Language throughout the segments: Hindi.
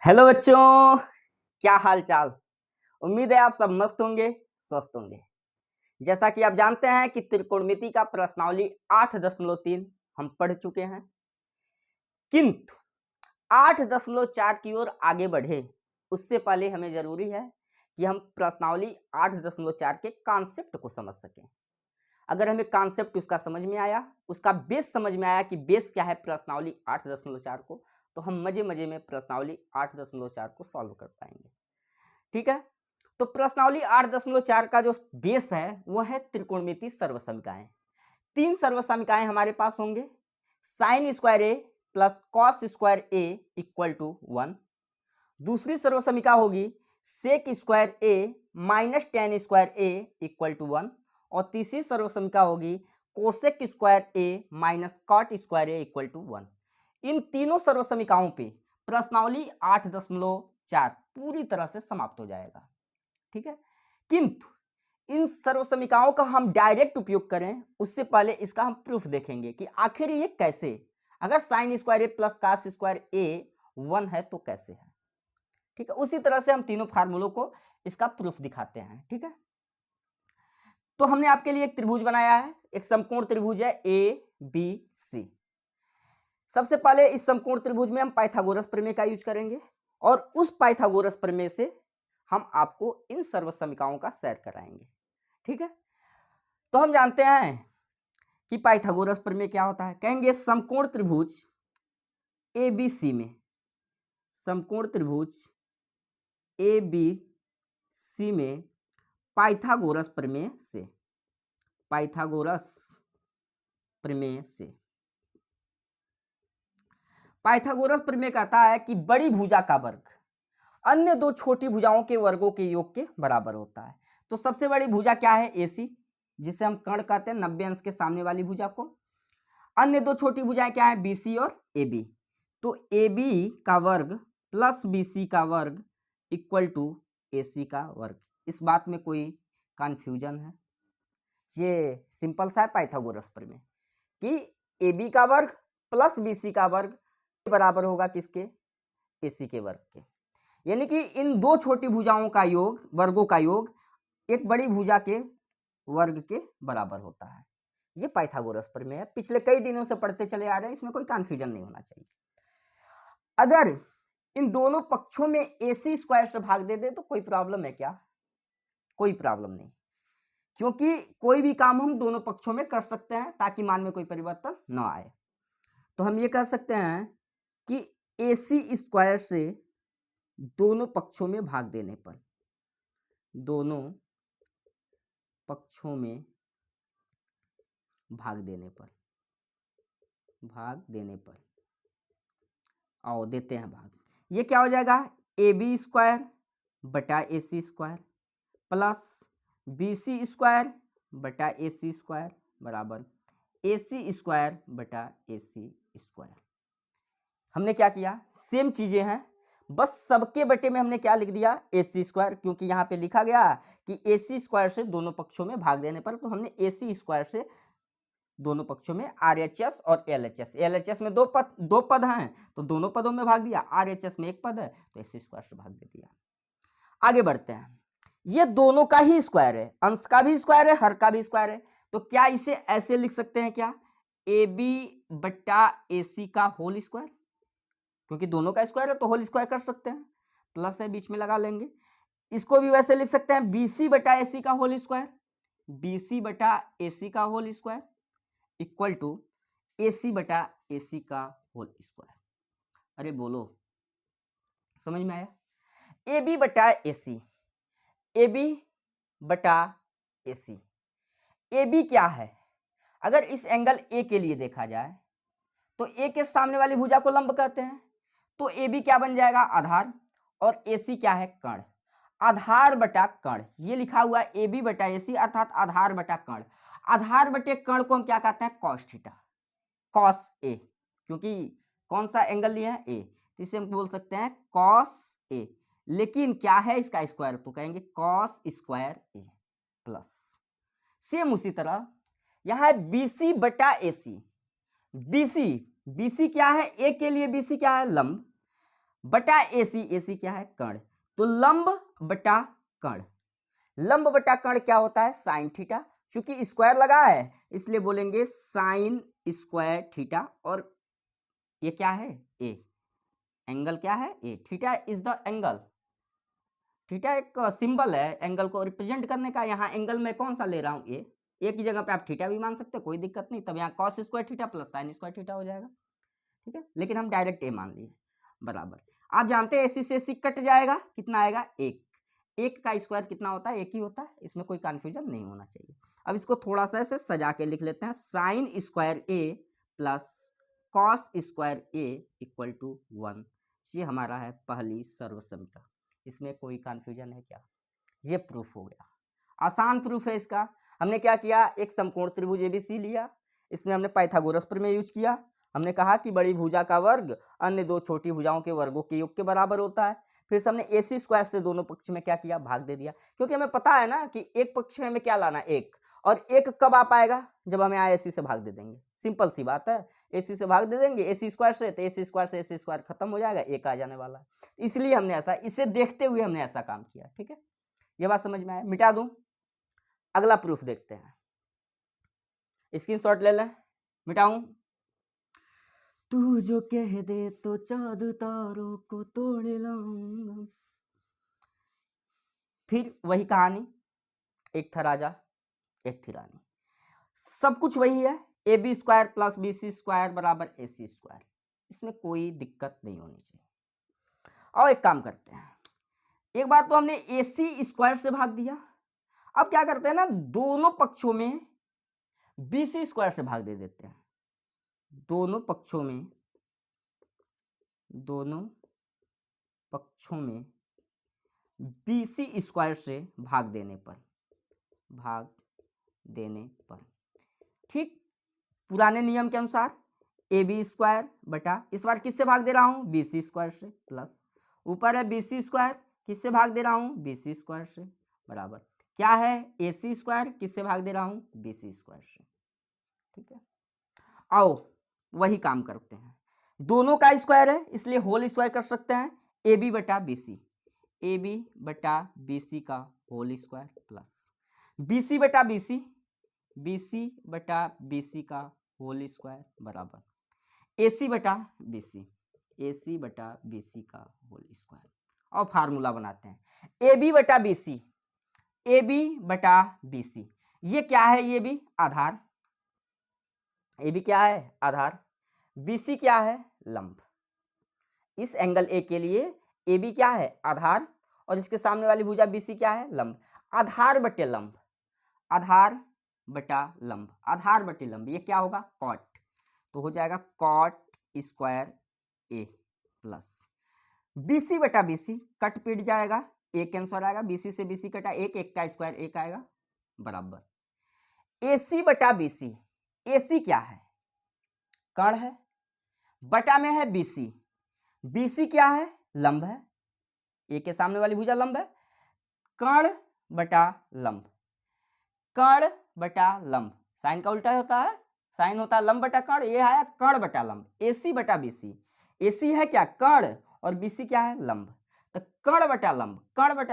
हेलो बच्चों, क्या हाल चाल। उम्मीद है आप सब मस्त होंगे, स्वस्थ होंगे। जैसा कि आप जानते हैं कि त्रिकोणमिति का प्रश्नावली 8.3 हम पढ़ चुके हैं, किंतु 8.4 की ओर आगे बढ़े उससे पहले हमें जरूरी है कि हम प्रश्नावली 8.4 के कॉन्सेप्ट को समझ सकें। अगर हमें कॉन्सेप्ट उसका समझ में आया, उसका बेस समझ में आया कि बेस क्या है प्रश्नावली 8.4 को, तो हम मजे मजे में प्रश्नावली 8.4 को सॉल्व कर पाएंगे। ठीक है, तो प्रश्नावली 8.4 का जो बेस है वो है त्रिकोणमिति सर्वसमीकाएं। 3 सर्वसमीकाएं हमारे पास होंगे। Sine square A plus cos square A equal to 1। दूसरी सर्वसमीका होगी sec square A minus tan square A equal to 1। और तीसरी सर्वसमीका होगी cosec square A minus cot square A equal to 1। इन तीनों सर्वसमीकाओं पे प्रश्नावली 8.4 पूरी तरह से समाप्त हो जाएगा। ठीक है, किंतु इन सर्वसमीकाओं का हम डायरेक्ट उपयोग करें उससे पहले इसका हम प्रूफ देखेंगे कि आखिर ये कैसे, अगर sign square A plus cos square ए 1 है तो कैसे है। ठीक है, उसी तरह से हम तीनों फार्मूलों को इसका प्रूफ दिखाते हैं। ठीक है, तो हमने आपके लिए एक त्रिभुज बनाया है, एक समकोण त्रिभुज है ए बी सी। सबसे पहले इस समकोण त्रिभुज में हम पाइथागोरस प्रमेय का यूज करेंगे और उस पाइथागोरस प्रमेय से हम आपको इन सर्वसमीकाओं का सेट कराएंगे। ठीक है, तो हम जानते हैं कि पाइथागोरस प्रमेय क्या होता है। कहेंगे समकोण त्रिभुज ए बी सी में, समकोण त्रिभुज ए बी सी में पाइथागोरस प्रमेय से, पाइथागोरस प्रमेय से, पाइथागोरस प्रमेय कहता है कि बड़ी भुजा का वर्ग अन्य दो छोटी भुजाओं के वर्गों के योग के बराबर होता है। तो सबसे बड़ी भुजा क्या है, एसी, जिसे हम कर्ण कहते हैं, 90 अंश के सामने वाली भुजा को। अन्य दो छोटी भुजाएं क्या है, बीसी और एबी। तो एबी का वर्ग प्लस बीसी का वर्ग इक्वल टू एसी का वर्ग। इस बात में कोई कंफ्यूजन है? ये सिंपल सा है पाइथागोरस प्रमेय कि एबी का वर्ग प्लस बीसी का वर्ग बराबर होगा किसके, एसी के वर्ग के। यानी कि इन दो छोटी भुजाओं का योग, वर्गों का योग एक बड़ी भुजा के वर्ग के बराबर होता है। ये पाइथागोरस प्रमेय है, पिछले कई दिनों से पढ़ते चले आ रहे हैं, इसमें कोई कंफ्यूजन नहीं होना चाहिए। अगर इन दोनों पक्षों में एसी स्क्वायर से भाग दे दे तो कोई प्रॉब्लम है क्या? कोई प्रॉब्लम नहीं, क्योंकि कोई भी काम हम दोनों पक्षों में कर सकते हैं ताकि मान में कोई परिवर्तन न आए। तो हम ये कह सकते हैं कि एसी स्क्वायर से दोनों पक्षों में भाग देने पर, दोनों पक्षों में भाग देने पर, भाग देने पर, आओ देते हैं भाग, ये क्या हो जाएगा, ए बी स्क्वायर बटा A C square plus B C square बटा ए सी स्क्वायर बराबर ए सी स्क्वायर बटा ए सी स्क्वायर। हमने क्या किया, सेम चीजें हैं, बस सबके बटे में हमने क्या लिख दिया, ए सी स्क्वायर, क्योंकि यहाँ पे लिखा गया कि ए सी स्क्वायर से दोनों पक्षों में भाग देने पर, तो हमने ए सी स्क्वायर से दोनों पक्षों में आर एच एस और L H S, L H S में दो पद हैं तो दोनों पदों में भाग दिया, आर एच एस में एक पद है तो ए सी स्क्वायर से भाग दे दिया। आगे बढ़ते हैं, ये दोनों का ही स्क्वायर है, अंश का भी स्क्वायर है, हर का भी स्क्वायर है, तो क्या इसे ऐसे लिख सकते हैं क्या, ए बी बट्टा ए सी का होल स्क्वायर, क्योंकि दोनों का स्क्वायर है तो होल स्क्वायर कर सकते हैं, प्लस है बीच में लगा लेंगे। इसको भी वैसे लिख सकते हैं बी सी बटा ए सी का होल स्क्वायर, बी सी बटा ए सी का whole square equal to A C बटा ए सी का होल स्क्वायर। अरे बोलो, समझ में आया? ए बी बटा ए सी, ए बी बटा ए सी, ए बी क्या है, अगर इस एंगल ए के लिए देखा जाए तो ए के सामने वाली भुजा को लंब कहते हैं, तो ए बी क्या बन जाएगा, आधार, और ए सी क्या है, कर्ण। आधार बटा कर्ण, ये लिखा हुआ है ए बी बटा ए सी अर्थात आधार बटा कर्ण। आधार बटे कर्ण को हम क्या कहते हैं, कॉस थीटा, कॉस ए, क्योंकि कौन सा एंगल लिया है, ए, तो इसे हम बोल सकते हैं कॉस ए। लेकिन क्या है इसका स्क्वायर, तो कहेंगे cos square A plus. Same उसी तरह यहाँ है बी सी बटा ए सी, बी सी क्या है, ए के लिए बी सी क्या है, लंब, बटा AC, AC क्या है कर्ण, तो लंब बटा कर्ण, लंब बटा कर्ण क्या होता है साइन थीटा, चूंकि स्क्वायर लगा है इसलिए बोलेंगे साइन स्क्वायर थीटा, और ये क्या है ए, एंगल क्या है A, theta is the angle, theta एक सिंबल है एंगल को रिप्रेजेंट करने का, यहाँ एंगल में कौन सा ले रहा हूँ ए, ए की जगह पे आप थीटा भी मान सकते हो, कोई दिक्कत नहीं, तब यहाँ cos square theta plus sine square theta हो जाएगा, ठीक है, लेकिन हम डायरेक्ट ए मान लिए बराबर। आप जानते हैं एसी से एसी कट जाएगा, कितना आएगा एक, एक का स्क्वायर कितना होता है एक ही होता है, इसमें कोई कंफ्यूजन नहीं होना चाहिए। अब इसको थोड़ा सा ऐसे सजा के लिख लेते हैं, sine square A plus cos square A equal to 1, ये हमारा है पहली सर्वसमीकरण, इसमें कोई कंफ्यूजन है क्या, ये प्रूफ हो गया, आसान प्रूफ है इसका। हमने क्या किया, एक समकोण त्रिभुज एबीसी लिया, इसमें हमने पाइथागोरस प्रमेय यूज किया, हमने कहा कि बड़ी भुजा का वर्ग अन्य दो छोटी भुजाओं के वर्गों के योग के बराबर होता है, फिर से हमने AC स्क्वायर से दोनों पक्ष में क्या किया भाग दे दिया, क्योंकि हमें पता है ना कि एक पक्ष में हमें क्या लाना एक, और एक कब आ पाएगा जब हम यहाँ AC से भाग दे देंगे, सिंपल सी बात है, AC से भाग दे देंगे AC स्क्वायर से, तो AC स्क्वायर से AC स्क्वायर खत्म हो जाएगा, एक आ जाने वाला है, इसलिए हमने ऐसा, इसे देखते हुए हमने ऐसा काम किया, ठीक है, ये बात समझ में आया, मिटा दूं, अगला प्रूफ देखते हैं, स्क्रीनशॉट ले लें, मिटाऊं, तू जो कह दे तो चांद तारों को तोड़ लाऊंगा, फिर वही कहानी, एक था राजा एक थी रानी, सब कुछ वही है, AB square plus BC square बराबर AC स्क्वायर, इसमें कोई दिक्कत नहीं होनी चाहिए। और एक काम करते हैं, एक बात तो हमने AC स्क्वायर से भाग दिया, अब क्या करते हैं ना दोनों पक्षों में BC स्क्वायर से भाग दे देते हैं, दोनों पक्षों में BC स्क्वायर से भाग देने पर ठीक पुराने नियम के अनुसार AB स्क्वायर बटा, इस बार किससे भाग दे रहा हूं BC स्क्वायर से, प्लस ऊपर है BC स्क्वायर, किससे भाग दे रहा हूं BC स्क्वायर से, बराबर क्या है AC स्क्वायर, किससे भाग दे रहा हूं BC स्क्वायर से, ठीक है। आओ वही काम करते हैं, दोनों का स्क्वायर है इसलिए होल स्क्वायर कर सकते हैं, AB बटा BC का होल स्क्वायर प्लस BC बटा BC का होल स्क्वायर बराबर AC बटा BC का होल स्क्वायर, और फार्मूला बनाते हैं AB बटा BC, ये क्या है, ये भी आधार, AB क्या है आधार, BC क्या है लंब, इस एंगल A के लिए AB क्या है आधार, और इसके सामने वाली भुजा BC क्या है लंब, आधार बटे लंब, आधार बटे लंब, ये क्या होगा कॉट, तो हो जाएगा cot square A plus BC बटा BC, कट पिट जाएगा, एक कैंसर आएगा, BC से BC कटा एक का स्क्वायर एक आएगा, बराबर AC बटा BC, AC क्या है कर्ण है, बटा में है BC क्या है लंब है, ए के सामने वाली भुजा लंब है, कर्ण बटा लंब, साइन का उल्टा होता है, साइन होता है लंब बटा कर्ण, ये आया कर्ण बटा लंब, AC बटा BC, AC है क्या कर्ण और BC क्या है लंब, तो कर्ण बटा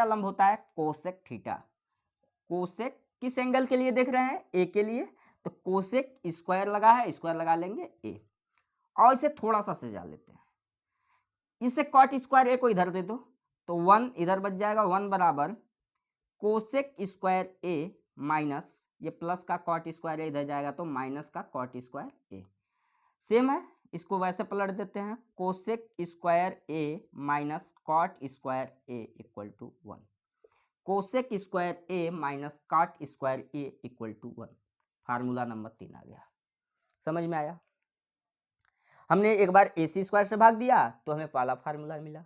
लंब होता है कोसेक थीटा, कोसेक किस एंगल के लिए देख रहे हैं ए के लिए, तो कोसेक स्क्वायर लगा है, स्क्वायर लगा लेंगे ए, और इसे थोड़ा सा सजा लेते हैं, इसे कॉट स्क्वायर ए को इधर दे दो तो 1 इधर बच जाएगा, 1 बराबर कोसेक स्क्वायर ए माइनस ये प्लस का कॉट स्क्वायर ए इधर जाएगा तो माइनस का कॉट स्क्वायर ए, सेम है, इसको वैसे पलट देते हैं, cosec square A minus cot square A equal to 1, cosec square A minus cot square A equal to 1, formula number 3 आ गया, समझ में आया। हमने एक बार AC स्क्वायर से भाग दिया तो हमें पहला फार्मूला मिला,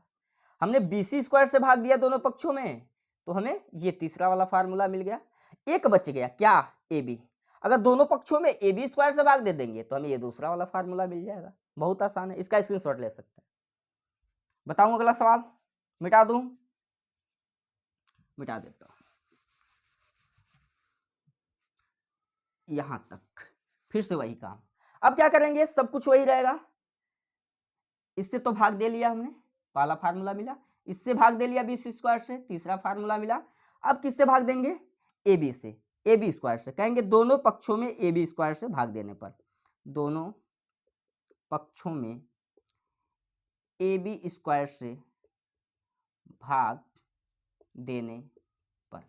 हमने BC स्क्वायर से भाग दिया दोनों पक्षों में तो हमें ये तीसरा वाला फार्मूला मिल गया, एक बच गया क्या AB, अगर दोनों पक्षों में AB स्क्वायर से भाग दे देंगे तो हमें ये दूसरा वाला फार्मूला मिल जाएगा, बहुत आसान है, इसका स्क्रीनशॉट ले सकते हैं। बताऊं अगला सवाल, मिटा दूं, मिटा देता हूं, यहां तक फिर से वही काम, अब क्या करेंगे सब कुछ वही रहेगा, इससे तो भाग दे लिया हमने पहला फार्मूला मिला, इससे भाग दे लिया बी स्क्वायर से, तीसरा फार्मूला मिला। अब किससे भाग देंगे? ए बी से, ए बी स्क्वायर से। कहेंगे दोनों पक्षों में ए बी स्क्वायर से भाग देने पर, दोनों पक्षों में ए बी स्क्वायर से भाग देने पर,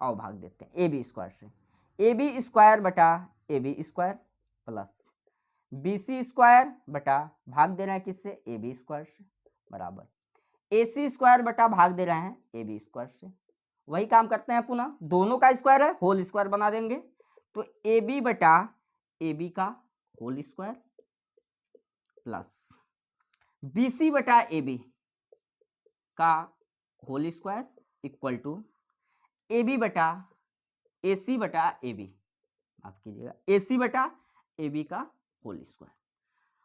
आओ भाग देते हैं ए बी स्क्वायर से। ए बी स्क्वायर बटा A B square plus B C square बटा भाग दे रहे हैं किससे? ए बी स्क्वायर से, बराबर ए सी स्क्वायर बटा भाग दे रहे हैं ए बी स्क्वायर से। वही काम करते हैं पुनः, दोनों का स्क्वायर है, होल स्क्वायर बना देंगे। तो ए बी बटा ए बी का whole square plus B C बटा ए बी का whole square equal to A B बटा ए सी बटा ए बी, माफ कीजिएगा, ए सी बटा ए बी का होल स्क्वायर।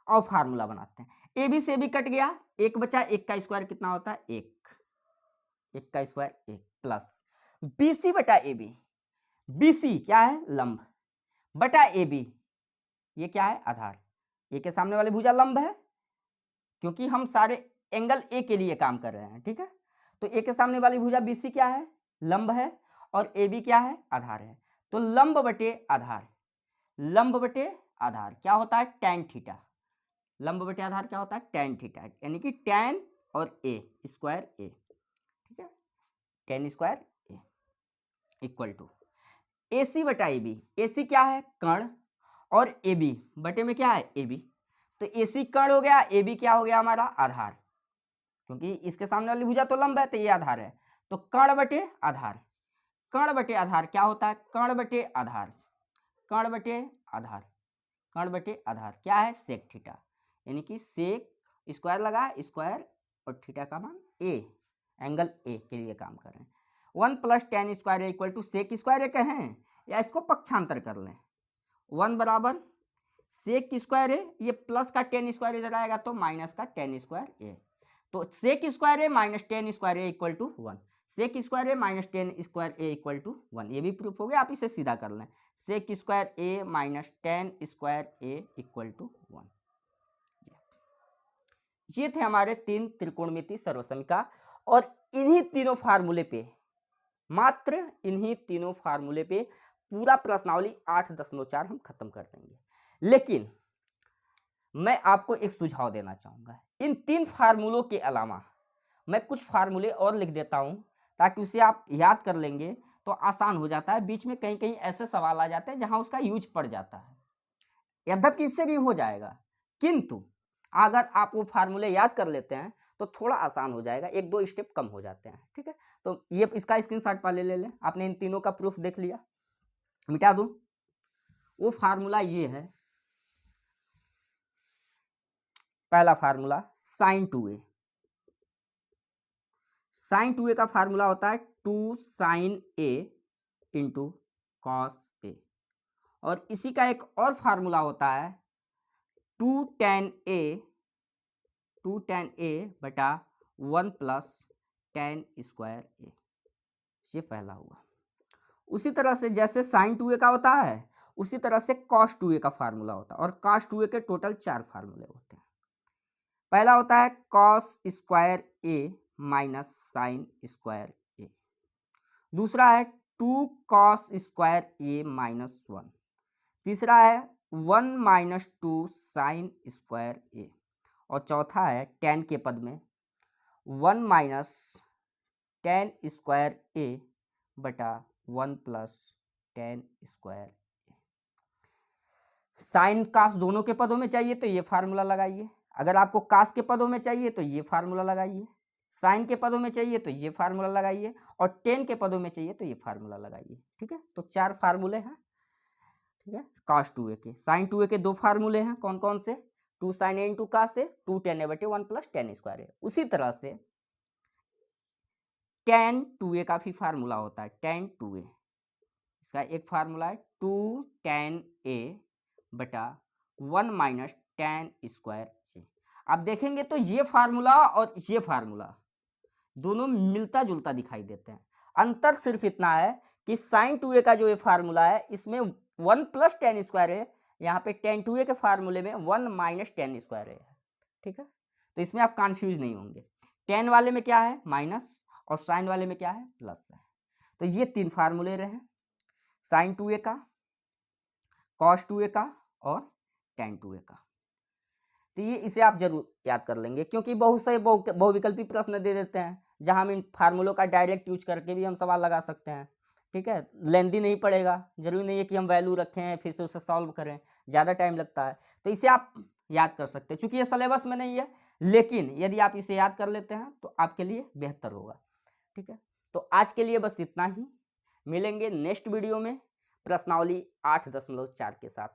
और फार्मूला बनाते हैं, ए बी से बी कट गया, एक बचा, एक का स्क्वायर कितना होता है? एक, एक का स्क्वायर एक, प्लस बी सी बटा ए बी, बी सी क्या है? लंब, बटा ए बी, ये क्या है? आधार। ए के सामने वाली भुजा लंब है, क्योंकि हम सारे एंगल ए के लिए काम कर रहे हैं, ठीक है। तो ए के सामने वाली भुजा बी सी क्या है? लंब है, और ए बी क्या है? आधार है। तो लंब बटे आधार, लंब बटे आधार क्या होता है? Tan theta. लंब बटे आधार क्या होता है? टैन थीटा, यानी कि टैन और ए स्क्वायर ए, ठीक है, tan square A equal to A C बटा ए बी। ए सी क्या है? कर्ण, और ए बी बटे में क्या है? A B. तो ए सी कर्ण हो गया, ए बी क्या हो गया हमारा? आधार, क्योंकि इसके सामने वाली भुजा तो लंब है, तो ये आधार है। तो कर्ण बटे आधार, कर्ण बटे आधार क्या होता है? कर्ण बटे आधार, कर्ण बटे आधार, कर्ण बटे आधार क्या है? सेक थीटा, यानी कि सेक स्क्वायर लगा, स्क्वायर और थीटा का मान ए, एंगल ए के लिए काम कर रहे हैं। 1 plus tan square A equal to sec square A कहें, या इसको पक्षांतर कर लें। 1 बराबर सेक स्क्वायर ए, ये प्लस का टेन स्क्वायर इधर आएगा तो माइनस का टेन स्क्वायर ए। तो sec square A minus tan square A equal to 1, sec square A minus tan square A equal to 1, ये भी प्रूफ हो गया। आप इसे सीधा कर लें, sec square A minus tan square A equal to 1। ये थे हमारे 3 त्रिकोणमिति सर्वसमीका, और इन्हीं तीनों फार्मूले पे, मात्र इन्हीं तीनों फार्मूले पे पूरा प्रश्नावली 8.4 हम खत्म कर देंगे। लेकिन मैं आपको एक सुझाव देना चाहूँगा, इन 3 फार्मूलों के अलावा मैं कुछ फार्मूले और लिख देता हूँ, ताकि उसे आप याद कर लेंगे तो आसान हो जाता है। बीच में कहीं कहीं ऐसे सवाल आ जाते हैं जहाँ उसका यूज पड़ जाता है, यद्यपि इससे भी हो जाएगा, किंतु अगर आप वो फार्मूले याद कर लेते हैं तो थोड़ा आसान हो जाएगा, 1-2 स्टेप कम हो जाते हैं, ठीक है। तो ये इसका स्क्रीनशॉट पहले ले लें। आपने इन तीनों का प्रूफ देख लिया, मिटा दूं। वो फार्मूला ये है, पहला formula sign 2a, sign 2a का फार्मूला होता है 2 sine a into cos a, और इसी का एक और फार्मूला होता है 2 tan a बटा 1 प्लस tan स्क्वायर a। ये पहला हुआ। उसी तरह से जैसे साइन 2a का होता है, उसी तरह से कॉस 2a का फार्मूला होता है, और कॉस 2a के टोटल 4 फार्मूले होते हैं। पहला होता है cos square a minus sine square a, दूसरा है 2 कॉस स्क्वायर a माइनस 1, तीसरा है 1 माइनस 2 साइन स्क्वायर a, और चौथा है tan के पद में 1 माइनस tan स्क्वायर a बटा 1 plus tan square a। Sine cos दोनों के पदों में चाहिए तो ये फार्मूला लगाइए, अगर आपको कास के पदों में चाहिए तो ये फार्मूला लगाइए, साइन के पदों में चाहिए तो ये फार्मूला लगाइए, और टेन के पदों में चाहिए तो ये फार्मूला लगाइए, ठीक है। तो 4 फार्मूले हैं, ठीक है। कॉस 2a के, साइन 2a के 2 फार्मूले हैं, कौन कौन से? 2 साइन ए इंटू कास से 2 tan a बटे 1 प्लस tan स्क्वायर a। उसी तरह से tan 2a का भी फार्मूला होता है, tan 2a, इसका एक फार्मूला है 2 tan a बटा 1 माइनस tan स्क्वायर a। आप देखेंगे तो ये फार्मूला और ये फार्मूला दोनों मिलता जुलता दिखाई देते हैं। अंतर सिर्फ इतना है कि साइन 2a का जो ये फार्मूला है, इसमें 1 प्लस tan स्क्वायर है, यहाँ पे tan 2a के फार्मूले में 1 माइनस tan स्क्वायर है, ठीक है। तो इसमें आप कंफ्यूज नहीं होंगे। टेन वाले में क्या है माइनस और साइन वाले में क्या है प्लस है। तो ये 3 फार्मूले रहे, साइन 2a का, कॉस 2a का और टेन 2a का। तो ये इसे आप जरूर याद कर लेंगे, क्योंकि बहुत से बहुविकल्पी प्रश्न दे देते हैं जहां हम इन फार्मूलों का डायरेक्ट यूज करके भी हम सवाल लगा सकते हैं। ठीक है, लेंदी नहीं पड़ेगा, जरूरी नहीं है कि हम वैल्यू रखें फिर से उसे सॉल्व करें, ज़्यादा टाइम लगता है। तो इसे आप याद कर सकते हैं, चूंकि ये सिलेबस में नहीं है, लेकिन यदि आप इसे याद कर लेते हैं तो आपके लिए बेहतर होगा। ठीक है, तो आज के लिए बस इतना ही, मिलेंगे नेक्स्ट वीडियो में प्रश्नावली 8.4 के साथ।